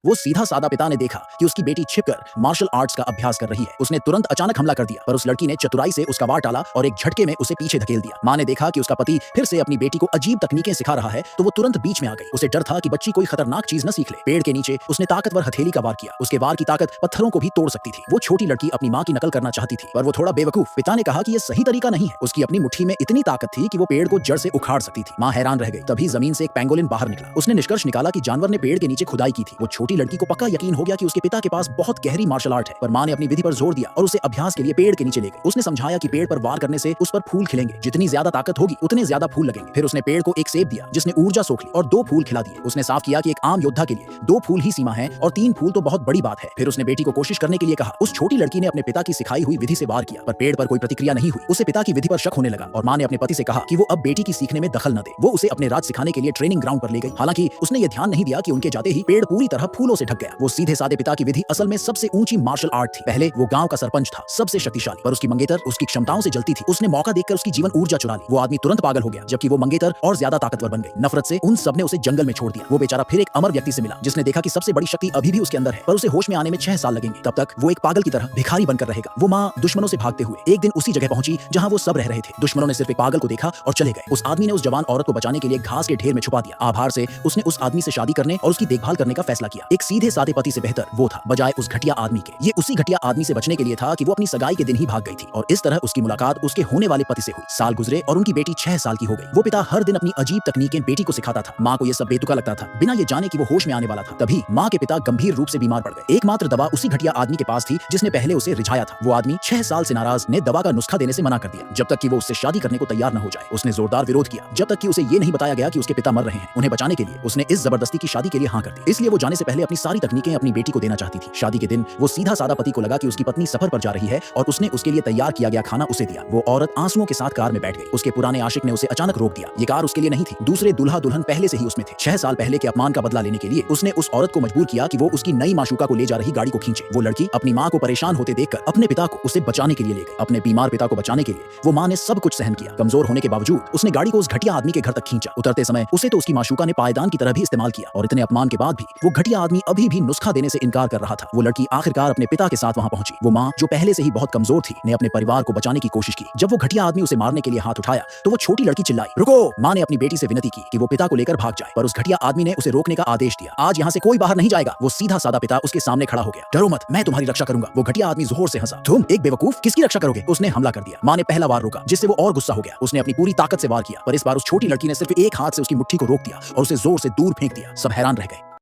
वो सीधा सादा पिता ने देखा कि उसकी बेटी छिपकर मार्शल आर्ट्स का अभ्यास कर रही है। उसने तुरंत अचानक हमला कर दिया, पर उस लड़की ने चतुराई से उसका वार टाला और एक झटके में उसे पीछे धकेल दिया। माँ ने देखा कि उसका पति फिर से अपनी बेटी को अजीब तकनीकें सिखा रहा है, तो वो तुरंत बीच में आ गई। उसे डर था कि बच्ची कोई खतरनाक चीज न सीख ले। पेड़ के नीचे उसने ताकतवर हथेली का वार किया। उसके वार की ताकत पत्थरों को भी तोड़ सकती थी। वो छोटी लड़की अपनी माँ की नकल करना चाहती थी, पर वो थोड़ा बेवकूफ। पिता ने कहा कि यह सही तरीका नहीं है। उसकी अपनी मुट्ठी में इतनी ताकत थी कि वो पेड़ को जड़ से उखाड़ सकती थी। माँ हैरान रह गई। तभी जमीन से एक पेंगोलिन बाहर निकला। उसने निष्कर्ष निकाला कि जानवर ने पेड़ के नीचे खुदाई की थी। वो छोटी लड़की को पक्का यकीन हो गया कि उसके पिता के पास बहुत गहरी मार्शल आर्ट है, पर माँ ने अपनी विधि पर जोर दिया और उसे अभ्यास के लिए पेड़ के नीचे ले गई। उसने समझाया कि पेड़ पर वार करने से उस पर फूल खिलेंगे, जितनी ज्यादा ताकत होगी उतने ज्यादा फूल लगेंगे। फिर उसने पेड़ को एक सेब दिया जिसने ऊर्जा सोख ली और 2 फूल खिला दिए। उसने साफ किया कि एक आम योद्धा के लिए 2 फूल ही सीमा है और 3 फूल तो बहुत बड़ी बात है। फिर उसने बेटी को कोशिश करने के लिए कहा। उस छोटी लड़की ने अपने पिता की सिखाई हुई विधि से वार किया, पर पेड़ पर कोई प्रतिक्रिया नहीं हुई। उसे पिता की विधि पर शक होने लगा और माँ ने अपने पति से कहा कि वो अब बेटी की सीखने में दखल न दे। वो उसे अपने राज सिखाने के लिए ट्रेनिंग ग्राउंड पर ले गई। हालांकि उसने ये ध्यान नहीं दिया कि उनके जाते ही पेड़ पूरी तरह फूलों से ढक गया। वो सीधे सादे पिता की विधि असल में सबसे ऊंची मार्शल आर्ट थी। पहले वो गांव का सरपंच था, सबसे शक्तिशाली, पर उसकी मंगेतर उसकी क्षमताओं से जलती थी। उसने मौका देखकर उसकी जीवन ऊर्जा चुरा ली। वो आदमी तुरंत पागल हो गया, जबकि वो मंगेतर और ज्यादा ताकतवर बन गई। नफरत से उन सबने उसे जंगल में छोड़ दिया। वो बेचारा फिर एक अमर व्यक्ति से मिला जिसने देखा कि सबसे बड़ी शक्ति अभी भी उसके अंदर है, पर उसे होश में आने में 6 साल लगेंगे। तब तक वो एक पागल की तरह भिखारी बनकर रहेगा। वो माँ दुश्मनों से भागते हुए एक दिन उसी जगह पहुंची जहां वो सब रह रहे थे। दुश्मनों ने सिर्फ एक पागल को देखा और चले गए। उस आदमी ने उस जवान औरत को बचाने के लिए घास के ढेर में छुपा दिया। आभार से उसने उस आदमी से शादी करने और उसकी देखभाल करने का फैसला किया। एक सीधे सादे पति से बेहतर वो था, बजाय उस घटिया आदमी के। ये उसी घटिया आदमी से बचने के लिए था कि वो अपनी सगाई के दिन ही भाग गई थी, और इस तरह उसकी मुलाकात उसके होने वाले पति से हुई। साल गुजरे और उनकी बेटी 6 साल की हो गई। वो पिता हर दिन अपनी अजीब तकनीकें बेटी को सिखाता था। माँ को यह सब बेतुका लगता था, बिना ये जाने कि वो होश में आने वाला था। तभी माँ के पिता गंभीर रूप से बीमार पड़ गए। एकमात्र दवा उसी घटिया आदमी के पास थी जिसने पहले उसे रिझाया था। वो आदमी 6 साल से नाराज ने दवा का नुस्खा देने से मना कर दिया, जब तक कि वो उससे शादी करने को तैयार न हो जाए। उसने जोरदार विरोध किया, जब तक कि उसे ये नहीं बताया गया कि उसके पिता मर रहे हैं। उन्हें बचाने के लिए उसने इस जबरदस्ती की शादी के लिए हाँ कर दी। इसलिए वो जाने से पहले अपनी सारी तकनीकें अपनी बेटी को देना चाहती थी। शादी के दिन वो सीधा सादा पति को लगा कि उसकी पत्नी सफर पर जा रही है और उसने उसके लिए तैयार किया गया खाना उसे दिया। वो औरत आंसुओं के साथ कार में बैठ गई। उसके पुराने आशिक ने उसे अचानक रोक दिया। ये कार उसके लिए नहीं थी, दूसरे दूल्हा दुल्हन पहले से ही उसमें थे। 6 साल पहले के अपमान का बदला लेने के लिए उसने उस औरत को मजबूर किया कि वो उसकी नई माशूका को ले जा रही गाड़ी को खींचे। वो लड़की अपनी माँ को परेशान होते देखकर अपने पिता को उसे बचाने के लिए ले गई। अपने बीमार पिता को बचाने के लिए वो माँ ने सब कुछ सहन किया। कमजोर होने के बावजूद उसने गाड़ी को उस घटिया आदमी के घर तक खींचा। उतरते समय उसे तो उसकी माशूका ने पायदान की तरह भी इस्तेमाल किया, और इतने अपमान के बाद भी वो घटिया आदमी अभी भी नुस्खा देने से इनकार कर रहा था। वो लड़की आखिरकार अपने पिता के साथ वहां पहुंची। वो माँ जो पहले से ही बहुत कमजोर थी ने अपने परिवार को बचाने की कोशिश की। जब वो घटिया आदमी उसे मारने के लिए हाथ उठाया तो वो छोटी लड़की चिल्लाई, रुको। माँ ने अपनी बेटी से विनती की कि वो पिता को लेकर भाग जाए, पर उस घटिया आदमी ने उसे रोकने का आदेश दिया। आज यहाँ से कोई बाहर नहीं जाएगा। वो सीधा सादा पिता उसके सामने खड़ा हो गया। डरो मत, मैं तुम्हारी रक्षा करूंगा। वो घटिया आदमी जोर से हंसा। तुम एक बेवकूफ, किसकी रक्षा करोगे? उसने हमला कर दिया। माँ ने पहला वार रोका, जिससे वो और गुस्सा हो गया। उसने अपनी पूरी ताकत से वार किया, पर इस बार उस छोटी लड़की ने सिर्फ एक हाथ से उसकी मुट्ठी को रोक दिया और उसे जोर से दूर फेंक दिया। सब हैरान रह गए।